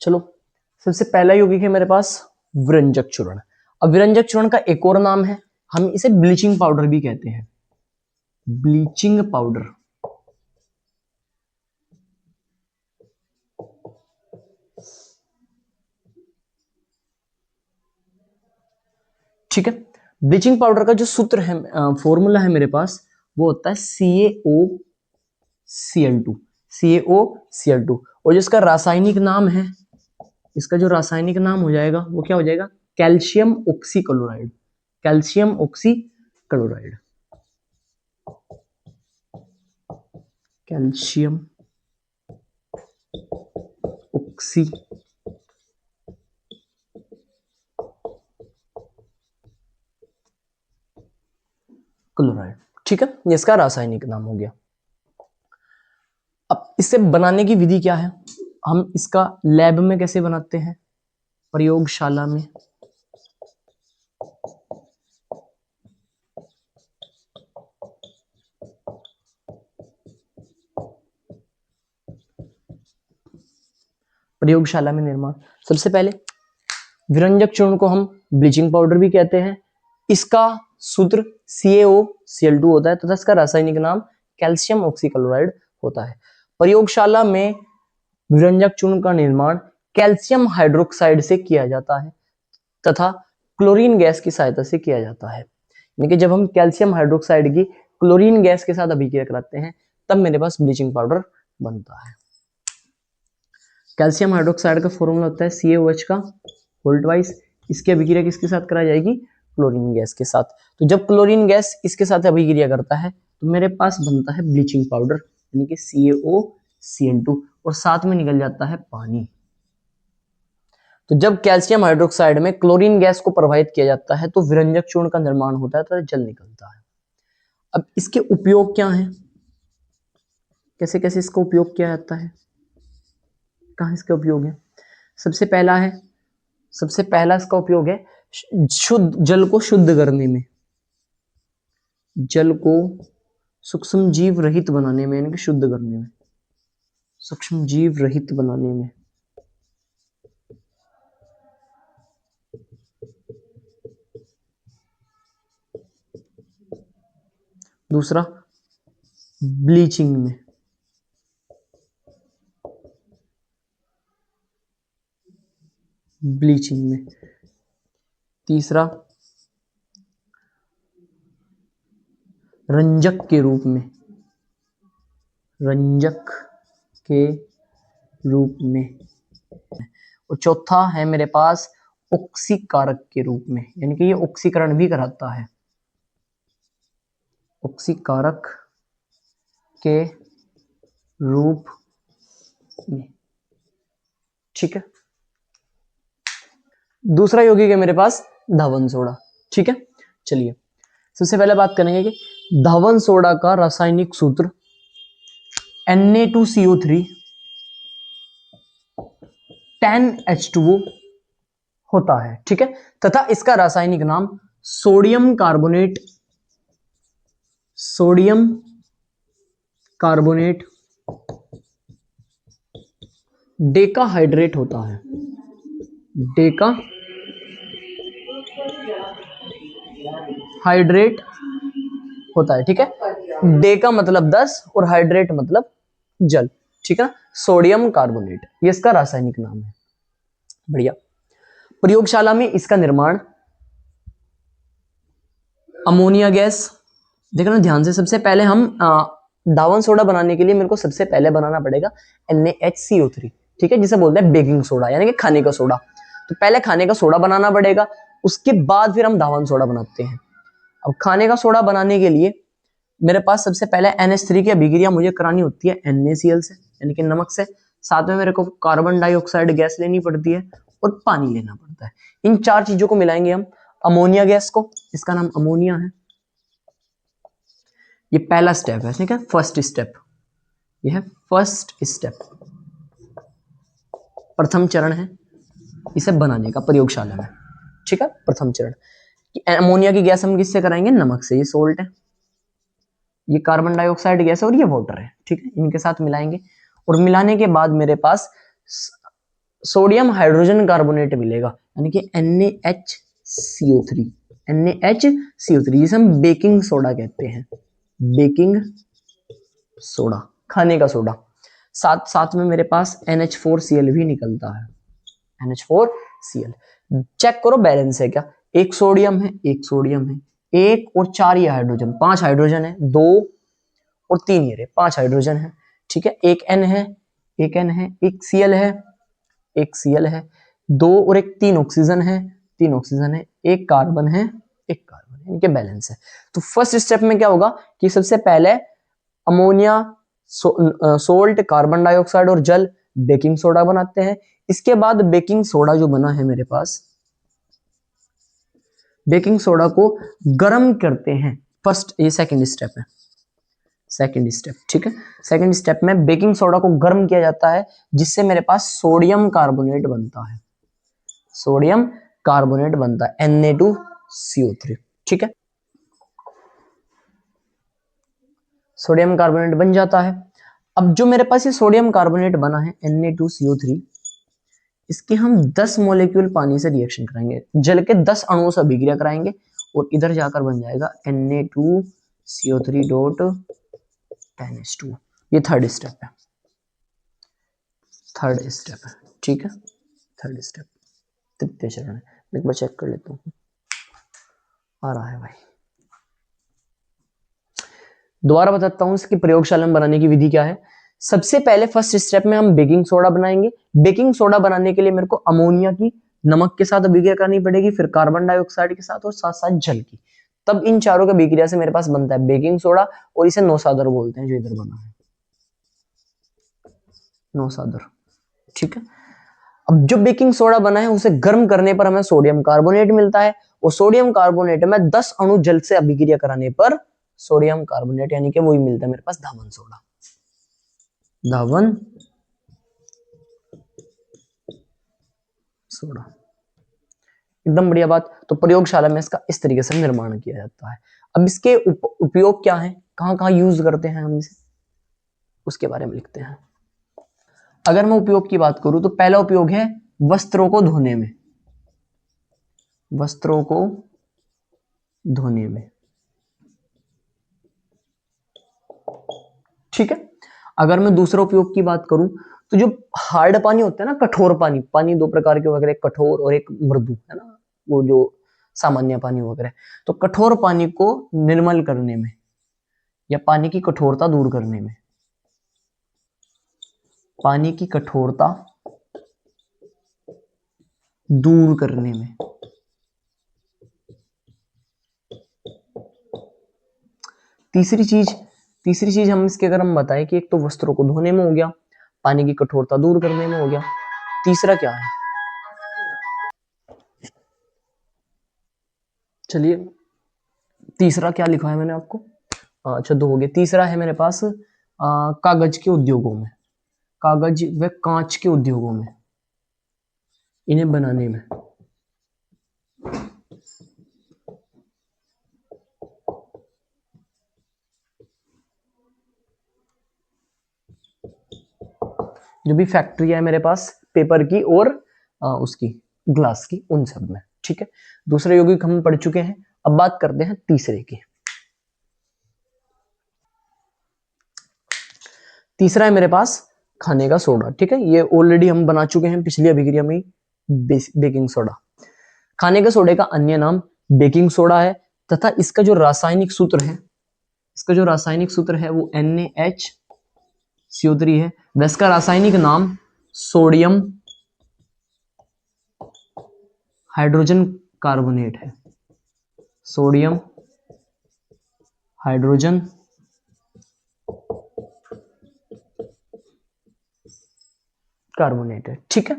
चलो, सबसे पहला यौगिक है मेरे पास विरंजक चूर्ण। अब विरंजक चूर्ण का एक और नाम है, हम इसे ब्लीचिंग पाउडर भी कहते हैं, ब्लीचिंग पाउडर। ठीक है, ब्लीचिंग पाउडर का जो सूत्र है, फॉर्मूला है मेरे पास, वो होता है CaOCl2, CaOCl2। और जिसका रासायनिक नाम है, इसका जो रासायनिक नाम हो जाएगा वो क्या हो जाएगा, calcium oxychloride, calcium oxychloride, calcium oxy chloride. ठीक है, ये इसका रासायनिक नाम हो गया। अब इसे बनाने की विधि क्या है, हम इसका लैब में कैसे बनाते हैं, प्रयोगशाला में। प्रयोगशाला में निर्माण। सबसे पहले विरंजक चूर्ण को हम ब्लीचिंग पाउडर भी कहते हैं। इसका सूत्र CaOCl2 होता है तथा इसका रासायनिक नाम कैल्शियम ऑक्सीक्लोराइड होता है। प्रयोगशाला में विरंजक चूर्ण का निर्माण कैल्शियम हाइड्रोक्साइड से किया जाता है तथा क्लोरीन गैस की सहायता से किया जाता है। यानी कि जब हम कैल्शियम हाइड्रोक्साइड की क्लोरीन गैस के साथ अभिक्रिया कराते हैं तब मेरे पास ब्लीचिंग पाउडर बनता है। कैल्शियम हाइड्रोक्साइड का फॉर्मूला होता है CaOH का होल्ट वाइज। इसकी अभिक्रिया किसके साथ कराई जाएगी? क्लोरीन गैस के साथ। तो जब क्लोरीन गैस इसके साथ अभिक्रिया करता है तो मेरे पास बनता है ब्लीचिंग पाउडर यानी कि CaOCl2 और साथ में निकल जाता है पानी। तो जब कैल्शियम हाइड्रोक्साइड में क्लोरीन गैस को प्रवाहित किया जाता है तो विरंजक चूर्ण का निर्माण होता है तो जल निकलता है। अब इसके उपयोग क्या हैं? कैसे कैसे इसका उपयोग किया जाता है? कहाँ इसका उपयोग है? सबसे पहला इसका उपयोग है शुद्ध जल को शुद्ध करने में, जल को सूक्ष्म जीव रहित बनाने में, यानी कि शुद्ध करने में, सूक्ष्म जीव रहित बनाने में। दूसरा ब्लीचिंग में, ब्लीचिंग में। तीसरा रंजक के रूप में, रंजक के रूप में। और चौथा है मेरे पास ऑक्सीकारक के रूप में, यानी कि ये ऑक्सीकरण भी कराता है, ऑक्सीकारक के रूप में। ठीक है। दूसरा यौगिक है मेरे पास धावन सोडा। ठीक है, चलिए सबसे पहले बात करेंगे कि धावन सोडा का रासायनिक सूत्र Na2CO3 10H2O होता है। ठीक है, तथा इसका रासायनिक नाम sodium carbonate, sodium carbonate decahydrate होता है, डेका हाइड्रेट होता है। ठीक है, डेका मतलब 10 और हाइड्रेट मतलब जल। ठीक है, सोडियम कार्बोनेट ये इसका रासायनिक नाम है। बढ़िया। प्रयोगशाला में इसका निर्माण अमोनिया गैस, देखना ध्यान से। सबसे पहले हम धावन सोडा बनाने के लिए मेरे को सबसे पहले बनाना पड़ेगा NaHCO3। ठीक है, जिसे बोलते हैं बेकिंग सोडा यानी कि खाने का सोडा। तो पहले खाने का सोडा बनाना पड़ेगा, उसके बाद फिर हम धावन सोडा बनाते हैं। अब खाने का सोडा बनाने के लिए मेरे पास सबसे पहले NH3 की अभिक्रिया मुझे करानी होती है NaCl से, यानी कि नमक से। साथ में मेरे को कार्बन डाइऑक्साइड गैस लेनी पड़ती है और पानी लेना पड़ता है। इन चार चीजों को मिलाएंगे हम अमोनिया गैस को, इसका नाम अमोनिया है। ये पहला स्टेप है, ठीक है, फर्स्ट स्टेप। ये है फर्स्ट स्टेप, प्रथम चरण है इसे बनाने का प्रयोगशाला में। ठीक है, प्रथम चरण। अमोनिया की गैस हम किससे कराएंगे? नमक से। ये सोल्ट है, ये कार्बन डाइऑक्साइड गैस है और ये वाटर है। ठीक है, इनके साथ मिलाएंगे और मिलाने के बाद मेरे पास सोडियम हाइड्रोजन कार्बोनेट मिलेगा, यानी कि NaHCO3, NaHCO3 जिसे हम बेकिंग सोडा कहते हैं, बेकिंग सोडा, खाने का सोडा। साथ में मेरे पास NH4Cl भी निकलता है, NH4Cl। चेक करो बैलेंस है क्या? एक सोडियम है, एक सोडियम है, एक और चार ये हाइड्रोजन, 5 हाइड्रोजन है, 2 और 3 ये रहे, 5 हाइड्रोजन है। ठीक है, एक N है, एक N है, एक Cl है, एक Cl है, 2 और एक 3 ऑक्सीजन है, 3 ऑक्सीजन है, एक कार्बन है, एक कार्बन है, इनके बैलेंस है। तो फर्स्ट स्टेप में क्या होगा कि सबसे पहले अमोनिया, सोल्ट, कार्बन डाइऑक्साइड और जल बेकिंग सोडा बनाते हैं। इसके बाद बेकिंग सोडा जो बना है मेरे पास, बेकिंग सोडा को गर्म करते हैं। फर्स्ट, ये सेकंड स्टेप है, सेकंड स्टेप। ठीक है, सेकंड स्टेप में बेकिंग सोडा को गर्म किया जाता है जिससे मेरे पास सोडियम कार्बोनेट बनता है, सोडियम कार्बोनेट बनता है Na2CO3। ठीक है, सोडियम कार्बोनेट बन जाता है। अब जो मेरे पास ये सोडियम कार्बोनेट बना है Na2CO3, इसके हम 10 मॉलिक्यूल पानी से रिएक्शन कराएंगे, जल के 10 अणुओं से अभिक्रिया कराएंगे और इधर जाकर बन जाएगा Na2CO3.10H2। ये थर्ड स्टेप है, ठीक है, थर्ड स्टेप, तृतीय चरण है। एक बार चेक कर लेता हूँ, आ रहा है भाई। दोबारा बताता हूँ इसकी प्रयोगशाला में बनाने की विधि क्या है। सबसे पहले फर्स्ट स्टेप में हम बेकिंग सोडा बनाएंगे। बेकिंग सोडा बनाने के लिए मेरे को अमोनिया की नमक के साथ अभिक्रिया करनी पड़ेगी, फिर कार्बन डाइऑक्साइड के साथ और साथ साथ जल की। तब इन चारों के अभिक्रिया से मेरे पास बनता है बेकिंग सोडा, और इसे नौसादर बोलते हैं, जो इधर बना है नौसादर, ठीक है। अब जो बेकिंग सोडा बना है उसे गर्म करने पर हमें सोडियम कार्बोनेट मिलता है, और सोडियम कार्बोनेट में 10 अणु जल से अभिक्रिया कराने पर सोडियम कार्बोनेट यानी कि वही मिलता है मेरे पास धावन सोडा, धावन सोडा। एकदम बढ़िया बात। तो प्रयोगशाला में इसका इस तरीके से निर्माण किया जाता है। अब इसके उपयोग क्या है, कहां कहां यूज करते हैं हम इसे, उसके बारे में लिखते हैं। अगर मैं उपयोग की बात करूं तो पहला उपयोग है वस्त्रों को धोने में, वस्त्रों को धोने में, ठीक है। अगर मैं दूसरा उपयोग की बात करूं तो जो हार्ड पानी होता है ना, कठोर पानी, पानी दो प्रकार के वगैरह, एक कठोर और एक मृदु, है ना, वो जो सामान्य पानी वगैरह, तो कठोर पानी को निर्मल करने में या पानी की कठोरता दूर करने में, पानी की कठोरता दूर करने में। तीसरी चीज हम इसके अगर हम बताएं कि एक तो वस्त्रों को धोने में हो गया, पानी की कठोरता दूर करने में हो गया, तीसरा क्या है, चलिए तीसरा क्या लिखा है मैंने आपको, अच्छा दो हो गए। तीसरा है मेरे पास कागज के उद्योगों में, कागज व कांच के उद्योगों में, इन्हें बनाने में। जो भी फैक्ट्री है मेरे पास पेपर की और उसकी ग्लास की, उन सब में, ठीक है। दूसरे यौगिक हम पढ़ चुके हैं। अब बात करते हैं तीसरे की। तीसरा है मेरे पास खाने का सोडा, ठीक है। ये ऑलरेडी हम बना चुके हैं पिछली अभिक्रिया में, बेकिंग सोडा। खाने के सोडे का अन्य नाम बेकिंग सोडा है, तथा इसका जो रासायनिक सूत्र है, वो NaHCO3 है। इसका रासायनिक नाम सोडियम हाइड्रोजन कार्बोनेट है, सोडियम हाइड्रोजन कार्बोनेट है, ठीक है।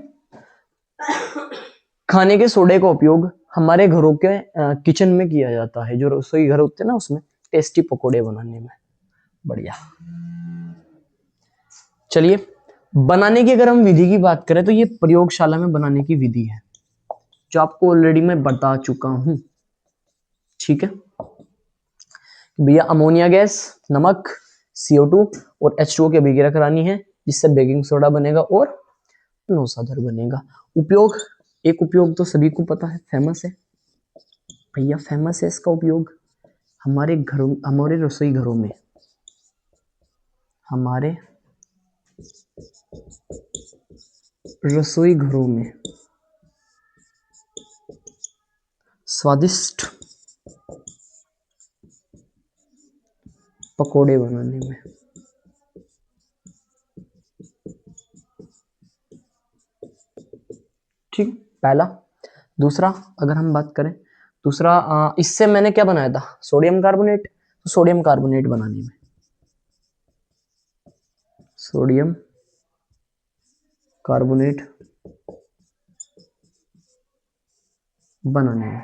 खाने के सोडे का उपयोग हमारे घरों के किचन में किया जाता है, जो रसोई घर होते हैं ना, उसमें टेस्टी पकोड़े बनाने में। बढ़िया। चलिए बनाने की अगर हम विधि की बात करें तो ये प्रयोगशाला में बनाने की विधि है, जो आपको ऑलरेडी मैं बता चुका हूं, ठीक है। भैया अमोनिया गैस, नमक, CO2 और H2O की अभिक्रिया करानी है, जिससे बेकिंग सोडा बनेगा और नौसादर बनेगा। उपयोग, एक उपयोग तो सभी को पता है, फेमस है भैया, फेमस है इसका उपयोग हमारे घरों, हमारे रसोई घरों में, हमारे रसोई घरों में स्वादिष्ट पकोड़े बनाने में। ठीक, पहला। दूसरा अगर हम बात करें, दूसरा इससे मैंने क्या बनाया था, सोडियम कार्बोनेट, तो सोडियम कार्बोनेट बनाने में, सोडियम कार्बोनेट बनाने में,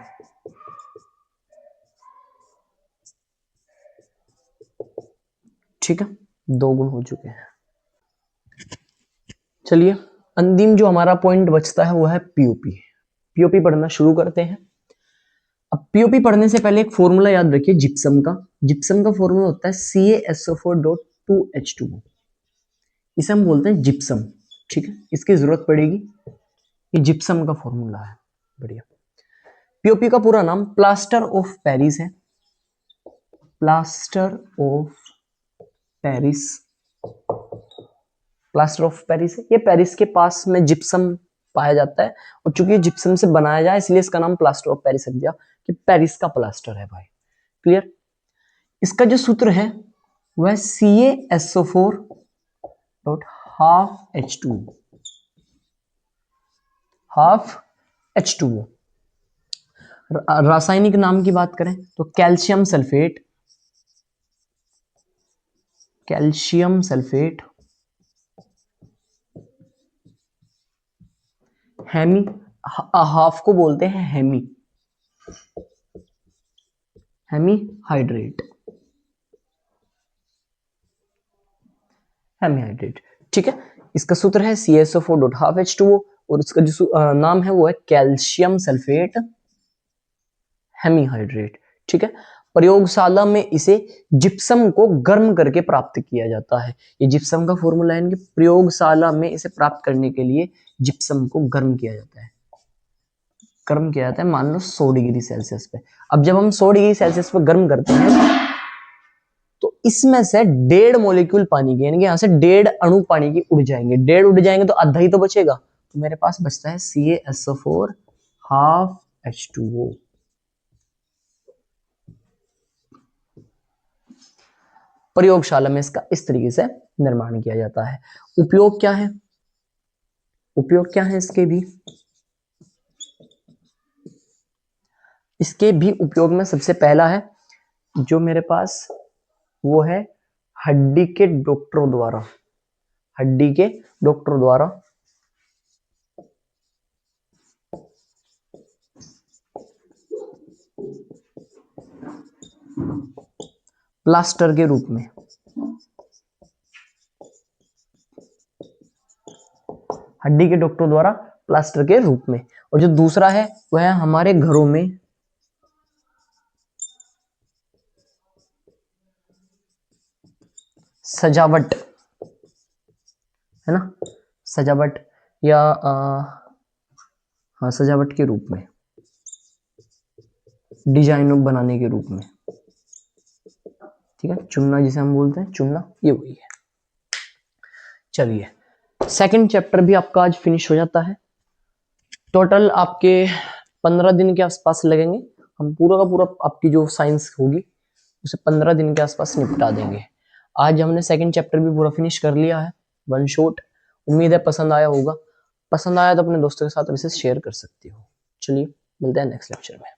ठीक है। 2 गुण हो चुके हैं। चलिए अंतिम जो हमारा पॉइंट बचता है वो है पीओपी। पीओपी पढ़ना शुरू करते हैं। अब पीओपी पढ़ने से पहले एक फॉर्मूला याद रखिए जिप्सम का। जिप्सम का फॉर्मूला होता है CaSO4.2H2O, इसे हम बोलते हैं जिप्सम, ठीक है। इसकी जरूरत पड़ेगी ये जिप्सम का फॉर्मूला है। बढ़िया। पीओपी का पूरा नाम प्लास्टर ऑफ पेरिस है। Plaster of Paris, plaster of Paris है। ये पेरिस के पास में जिप्सम पाया जाता है, और चूंकि ये जिप्सम से बनाया जाए इसलिए इसका नाम प्लास्टर ऑफ पेरिस रख दिया कि पेरिस का प्लास्टर है भाई। क्लियर। इसका जो सूत्र है वह CaSO4 dot half H2O, half H2O। रासायनिक नाम की बात करें तो calcium sulphate, calcium sulphate hemi, half को बोलते हैं hemi, hemi hydrate, hemi hydrate. ठीक है। इसका सूत्र है CaSO4 डॉट हाफ H2O, और इसका जो नाम है वो है कैल्शियम सल्फेट हेमीहाइड्रेट। ठीक है। प्रयोगशाला में इसे जिप्सम को गर्म करके प्राप्त किया जाता है। ये जिप्सम का फॉर्मूला है, इनके प्रयोगशाला में इसे प्राप्त करने के लिए जिप्सम को गर्म किया जाता है। गर्म किया जाता है मान लो 100 डिग्री सेल्सियस पे। अब जब हम 100 डिग्री सेल्सियस पे गर्म करते हैं तो इसमें से 1.5 मोलिक्यूल पानी के, यानी कि यहां से 1.5 अणु पानी की उड़ जाएंगे। 1.5 उड़ जाएंगे तो आधा ही तो बचेगा, तो मेरे पास बचता है CaSO4 हाफ H2O। प्रयोगशाला में इसका इस तरीके से निर्माण किया जाता है। उपयोग क्या है, उपयोग क्या है इसके भी, इसके भी उपयोग में सबसे पहला है जो मेरे पास वो है हड्डी के डॉक्टरों द्वारा, हड्डी के डॉक्टरों द्वारा प्लास्टर के रूप में, हड्डी के डॉक्टरों द्वारा प्लास्टर के रूप में। और जो दूसरा है वह है हमारे घरों में सजावट, है ना, सजावट या हाँ सजावट के रूप में, डिजाइन बनाने के रूप में। ठीक है। चुनना जिसे हम बोलते हैं, चुनना, ये वही है। चलिए सेकंड चैप्टर भी आपका आज फिनिश हो जाता है। टोटल आपके 15 दिन के आसपास लगेंगे। हम पूरा का पूरा आपकी जो साइंस होगी उसे 15 दिन के आसपास निपटा देंगे। आज हमने सेकंड चैप्टर भी पूरा फिनिश कर लिया है, वन शॉट। उम्मीद है पसंद आया होगा। पसंद आया तो अपने दोस्तों के साथ इसे शेयर कर सकते हो। चलिए मिलते हैं नेक्स्ट लेक्चर में।